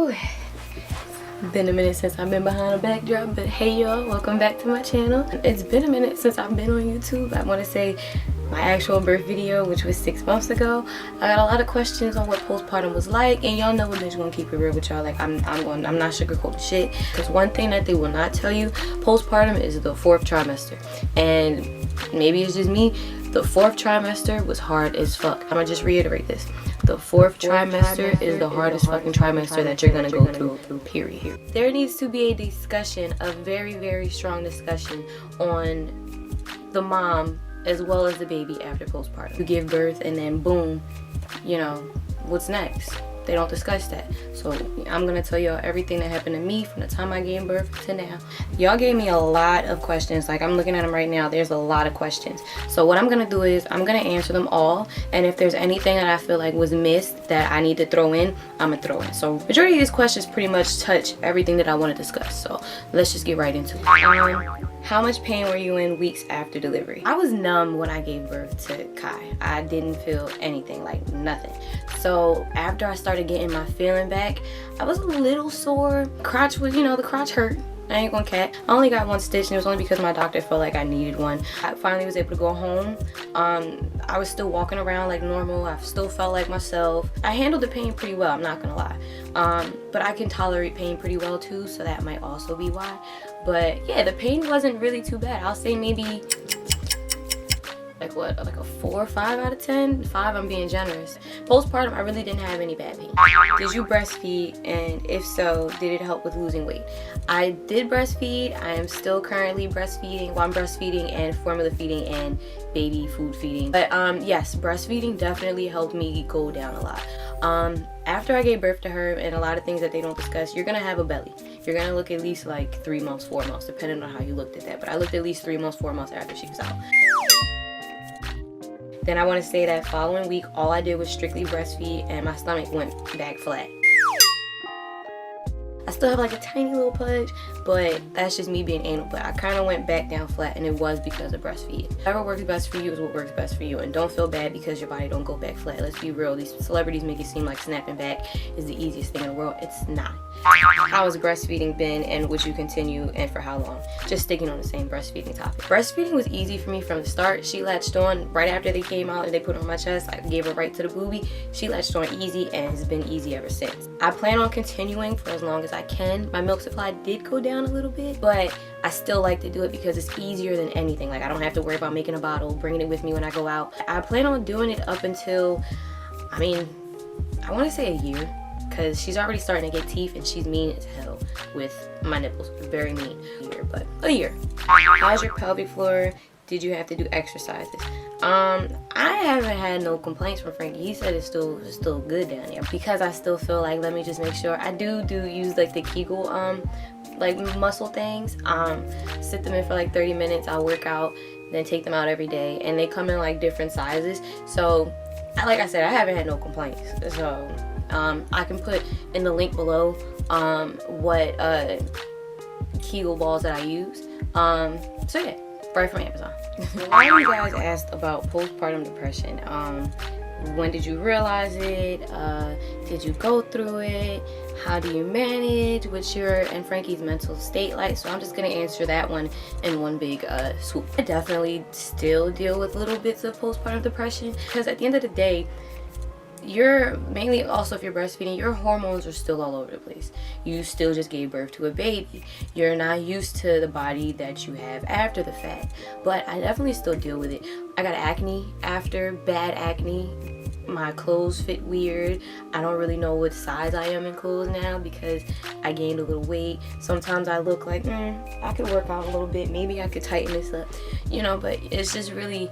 Whew. Been a minute since I've been behind a backdrop, but hey y'all, welcome back to my channel. It's been a minute since I've been on YouTube. I want to say my actual birth video, which was 6 months ago. I got a lot of questions on what postpartum was like, and y'all know what bitch gonna keep it real with y'all. Like I'm not sugarcoating shit. Because one thing that they will not tell you, postpartum is the 4th trimester, and maybe it's just me. The 4th trimester was hard as fuck. I'm gonna just reiterate this. The 4th trimester is the hardest fucking trimester that you're gonna go through, period. There needs to be a discussion, a very, very strong discussion on the mom as well as the baby after postpartum. You give birth and then boom, you know, what's next? They don't discuss that. So I'm gonna tell y'all everything that happened to me from the time I gave birth to now. Y'all gave me a lot of questions. Like, I'm looking at them right now. There's a lot of questions. So what I'm gonna do is I'm gonna answer them all. And if there's anything that I feel like was missed that I need to throw in, I'm gonna throw in. So majority of these questions pretty much touch everything that I want to discuss. So let's just get right into it. How much pain were you in weeks after delivery? I was numb when I gave birth to Kai. I didn't feel anything, like nothing. So after I started getting my feeling back, I was a little sore. Crotch was, you know, the crotch hurt. I ain't gonna cat. I only got 1 stitch, and it was only because my doctor felt like I needed one. I finally was able to go home. I was still walking around like normal. I still felt like myself. I handled the pain pretty well, I'm not gonna lie. But I can tolerate pain pretty well too, so that might also be why. But yeah, the pain wasn't really too bad. I'll say maybe like what, like a 4 or 5 out of 10? 5, I'm being generous. Postpartum, I really didn't have any bad pain. Did you breastfeed? And if so, did it help with losing weight? I did breastfeed. I am still currently breastfeeding. Well, I'm breastfeeding and formula feeding and baby food feeding. But yes, breastfeeding definitely helped me go down a lot. After I gave birth to her, and a lot of things that they don't discuss, you're gonna have a belly. You're gonna look at least like 3 months, 4 months, depending on how you looked at that. But I looked at least 3 months, 4 months after she was out. Then I want to say that following week, all I did was strictly breastfeed, and my stomach went back flat. I still have like a tiny little pudge, but that's just me being anal. But I kind of went back down flat, and it was because of breastfeeding. Whatever works best for you is what works best for you, and don't feel bad because your body don't go back flat. Let's be real. These celebrities make it seem like snapping back is the easiest thing in the world. It's not. How has breastfeeding been, and would you continue, and for how long? Just sticking on the same breastfeeding topic. Breastfeeding was easy for me from the start. She latched on right after they came out and they put her on my chest. I gave her right to the boobie. She latched on easy and has been easy ever since. I plan on continuing for as long as I can. My milk supply did go down a little bit, but I still like to do it because it's easier than anything. Like, I don't have to worry about making a bottle, bringing it with me when I go out. I plan on doing it up until, I want to say a year. Because she's already starting to get teeth, and she's mean as hell with my nipples. Very mean. But a year. How's your pelvic floor? Did you have to do exercises? I haven't had no complaints from Frankie. He said it's still good down there. Because I still feel like, let me just make sure. I do use like the Kegel like muscle things. Sit them in for like 30 minutes. I'll work out, then take them out every day, and they come in like different sizes. So like I said, I haven't had no complaints. So I can put in the link below what Kegel balls that I use. So yeah, right from Amazon. Why you guys asked about postpartum depression? When did you realize it? Did you go through it? How do you manage? What's your and Frankie's mental state like? So I'm just gonna answer that one in one big swoop. I definitely still deal with little bits of postpartum depression, because at the end of the day, you're mainly, also if you're breastfeeding, your hormones are still all over the place. You still just gave birth to a baby. You're not used to the body that you have after the fact. But I definitely still deal with it. I got acne after, bad acne. My clothes fit weird. I don't really know what size I am in clothes now because I gained a little weight. Sometimes I look like, I could work out a little bit. Maybe I could tighten this up, you know, but it's just really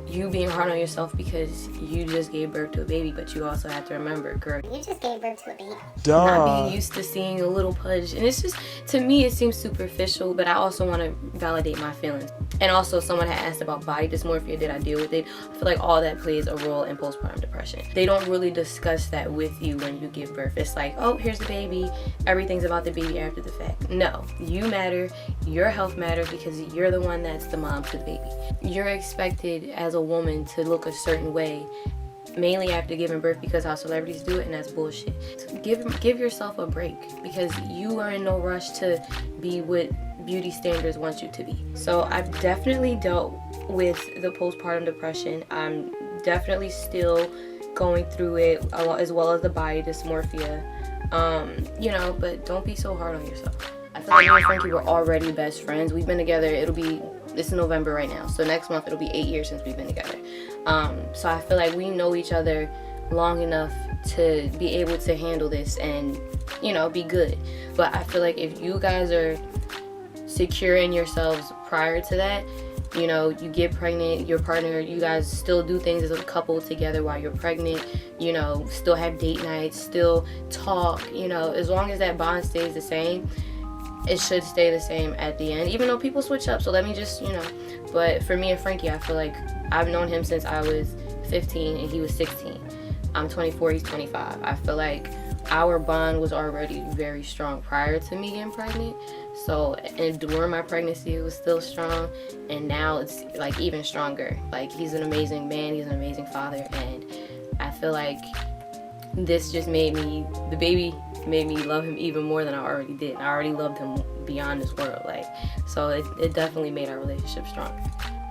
you being hard on yourself because you just gave birth to a baby, but you also have to remember, girl, you just gave birth to a baby. Duh. Not being used to seeing a little pudge. And it's just, to me, it seems superficial, but I also want to validate my feelings. And also, someone had asked about body dysmorphia. Did I deal with it? I feel like all that plays a role in postpartum depression. They don't really discuss that with you when you give birth. It's like, oh, here's the baby. Everything's about the baby after the fact. No, you matter. Your health matters because you're the one that's the mom to the baby. You're expected as a woman to look a certain way mainly after giving birth because how celebrities do it, and that's bullshit. So give yourself a break because you are in no rush to be what beauty standards want you to be. So I've definitely dealt with the postpartum depression. I'm definitely still going through it, as well as the body dysmorphia. You know, but don't be so hard on yourself. I feel like me and Frankie were already best friends. We've been together, it's November right now, so next month it'll be 8 years since we've been together. So I feel like we know each other long enough to be able to handle this and, you know, be good. But I feel like if you guys are secure in yourselves prior to that, you know, you get pregnant, your partner, you guys still do things as a couple together while you're pregnant, you know, still have date nights, still talk, you know, as long as that bond stays the same, it should stay the same at the end, even though people switch up. So let me just, you know, but for me and Frankie, I feel like I've known him since I was 15 and he was 16. I'm 24, he's 25. I feel like our bond was already very strong prior to me getting pregnant. So, and during my pregnancy, it was still strong, and now it's like even stronger. Like, he's an amazing man, he's an amazing father, and I feel like this just made me, the baby made me love him even more than I already did. I already loved him beyond this world, like, so it definitely made our relationship stronger.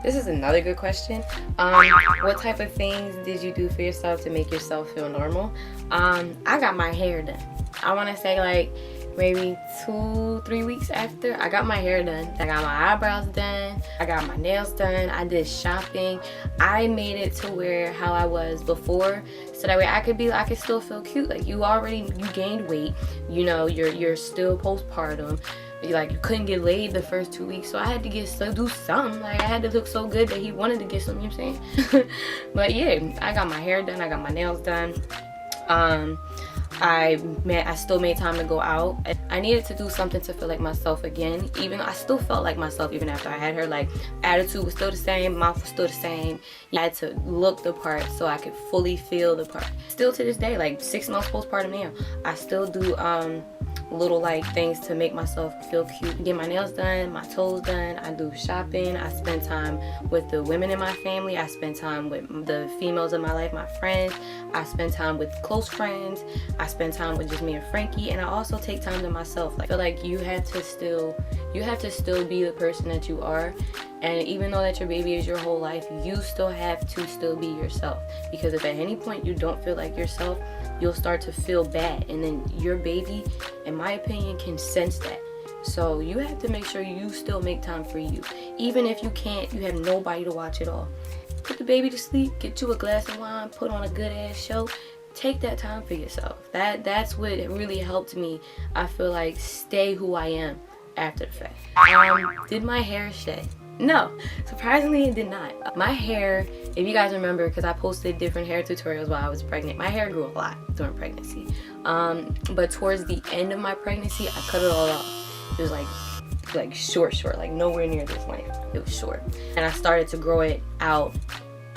This is another good question. What type of things did you do for yourself to make yourself feel normal? I got my hair done. I want to say like maybe 2-3 weeks after I got my hair done. I got my eyebrows done. I got my nails done. I did shopping. I made it to where how I was before, so that way I could still feel cute. Like you gained weight. You know, you're still postpartum. Like you couldn't get laid the first 2 weeks, so I had to do something. Like I had to look so good that he wanted to get something. You know what I'm saying? But yeah, I got my hair done. I got my nails done. I still made time to go out. I needed to do something to feel like myself again. Even I still felt like myself even after I had her. Like attitude was still the same, mouth was still the same. I had to look the part so I could fully feel the part. Still to this day, like 6 months postpartum now, I still do little like things to make myself feel cute. Get my nails done, my toes done. I do shopping. I spend time with the women in my family. I spend time with the females in my life, my friends. I spend time with close friends. I spend time with just me and Frankie, and I also take time to myself. Like, I feel like you have to still be the person that you are, and even though that your baby is your whole life, you still have to still be yourself, because if at any point you don't feel like yourself, you'll start to feel bad, and then your baby, in my opinion, can sense that. So you have to make sure you still make time for you. Even if you can't, you have nobody to watch it all. Put the baby to sleep, get you a glass of wine, put on a good ass show. Take that time for yourself. That's what really helped me, I feel like, stay who I am after the fact. Did my hair shed? No, surprisingly it did not. My hair, if you guys remember, because I posted different hair tutorials while I was pregnant, my hair grew a lot during pregnancy. But towards the end of my pregnancy, I cut it all off. It was like short, like nowhere near this length. It was short. And I started to grow it out,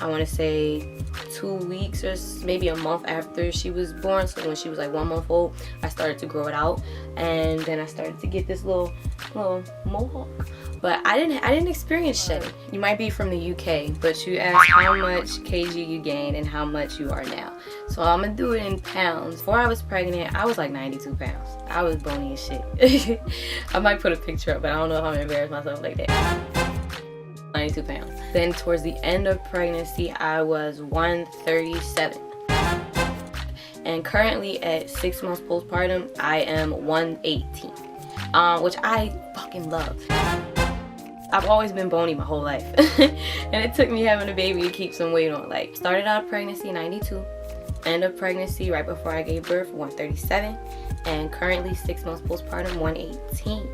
I want to say 2 weeks or maybe a month after she was born. So when she was like 1 month old, I started to grow it out, and then I started to get this little mohawk. But I didn't experience shedding. You might be from the UK, but you asked how much kg you gained and how much you are now. So I'm gonna do it in pounds. Before I was pregnant, I was like 92 pounds. I was bony as shit. I might put a picture up, but I don't know if I'm gonna embarrass myself like that. 92 pounds. Then towards the end of pregnancy, I was 137. And currently at 6 months postpartum, I am 118, which I fucking love. I've always been bony my whole life. And it took me having a baby to keep some weight on. Like, started out pregnancy 92, end of pregnancy right before I gave birth 137, and currently 6 months postpartum 118.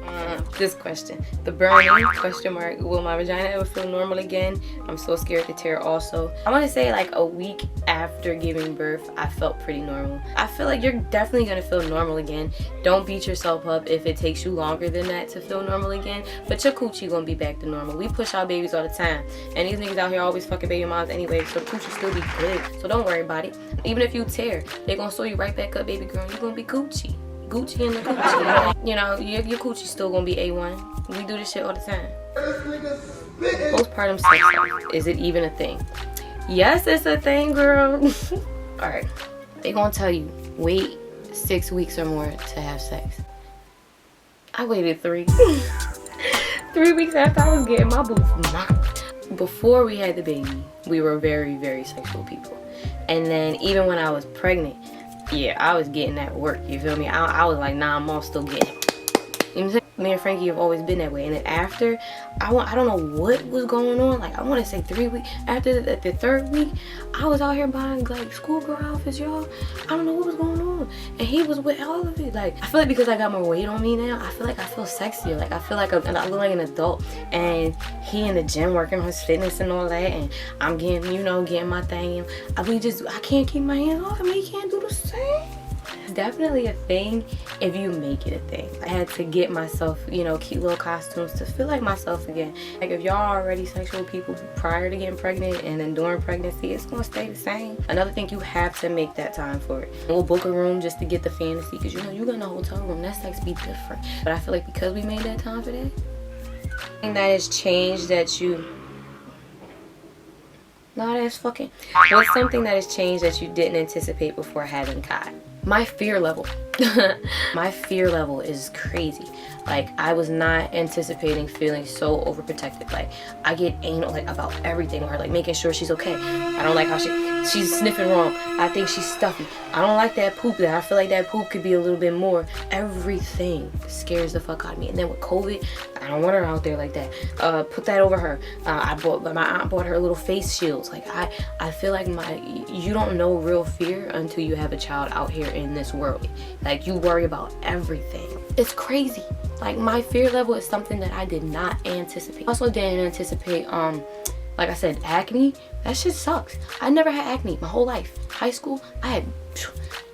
This question, the burning question mark, will my vagina ever feel normal again? I'm so scared to tear. Also, I want to say like a week after giving birth, I felt pretty normal. I feel like you're definitely gonna feel normal again. Don't beat yourself up if it takes you longer than that to feel normal again, but your coochie gonna be back to normal. We push our babies all the time, and these niggas out here always fucking baby moms anyway, so coochie still be good. So don't worry about it. Even if you tear, they gonna sew you right back up, baby girl. You're gonna be Gucci in the coochie. You know, your coochie still gonna be A1. We do this shit all the time. Postpartum sex life, is it even a thing? Yes, it's a thing, girl. All right, they gonna tell you wait 6 weeks or more to have sex. I waited 3 3 weeks after I was getting my boobs knocked. Before we had the baby, we were very, very sexual people. And then even when I was pregnant, yeah, I was getting that work, you feel me? I was like, nah, I'm all still getting it. You know what I'm saying? Me and Frankie have always been that way. And then after, I don't know what was going on. Like, I want to say 3 weeks. After the 3rd week, I was out here buying, like, schoolgirl outfits, y'all. I don't know what was going on. And he was with all of it. Like, I feel like because I got more weight on me now, I feel like I feel sexier. Like, I feel like I look like an adult. And he in the gym working on his fitness and all that. And I'm getting, you know, getting my thing. I can't keep my hands off him. He can't do the same. It's definitely a thing if you make it a thing. I had to get myself, you know, cute little costumes to feel like myself again. Like, if y'all are already sexual people prior to getting pregnant and then during pregnancy, it's gonna stay the same. Another thing, you have to make that time for it. We'll book a room just to get the fantasy, because you know you got in a hotel room, that sex be different. But I feel like because we made that time for that, and that has changed that you what's something that has changed that you didn't anticipate before having Kai? My fear level. My fear level is crazy. Like, I was not anticipating feeling so overprotected. Like, I get anal, like, about everything with her, like making sure she's okay. I don't like how she's sniffing wrong. I think she's stuffy. I don't like that poop. That I feel like that poop could be a little bit more. Everything scares the fuck out of me. And then with COVID, I don't want her out there like that. Put that over her. My aunt bought her little face shields. Like, I feel like you don't know real fear until you have a child out here in this world. Like, you worry about everything. It's crazy. Like, my fear level is something that I did not anticipate. Also didn't anticipate, like I said, acne. That shit sucks. I never had acne my whole life. High school, I had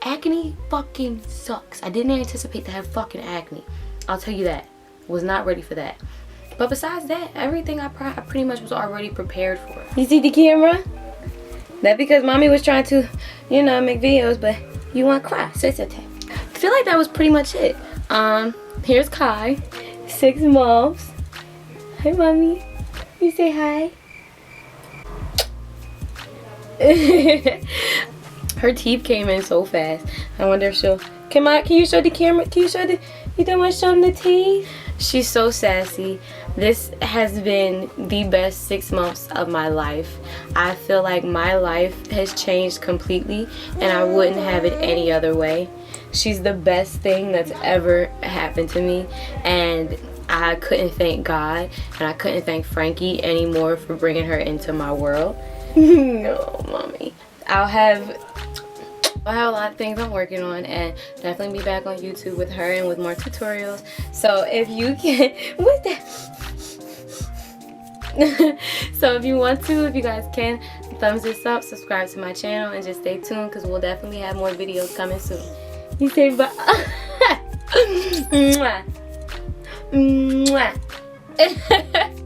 acne. Fucking sucks. I didn't anticipate to have fucking acne. I'll tell you that. Was not ready for that. But besides that, everything I pretty much was already prepared for. You see the camera? That because mommy was trying to, you know, make videos, but you want to cry, so it's okay. I feel like that was pretty much it. Here's Kai, 6 months. Hi, mommy. You say hi. Her teeth came in so fast. I wonder if she'll. Can you show the camera? Can you show the? You don't want to show them the teeth? She's so sassy. This has been the best 6 months of my life. I feel like my life has changed completely, and I wouldn't have it any other way. She's the best thing that's ever happened to me, and I couldn't thank God, and I couldn't thank Frankie anymore for bringing her into my world. No, mommy. I'll have a lot of things I'm working on, and definitely be back on YouTube with her and with more tutorials. So if you can, what's that? So if you want to, if you guys can, thumbs this up, subscribe to my channel, and just stay tuned, because we'll definitely have more videos coming soon. You say bye. Mwah. Mwah.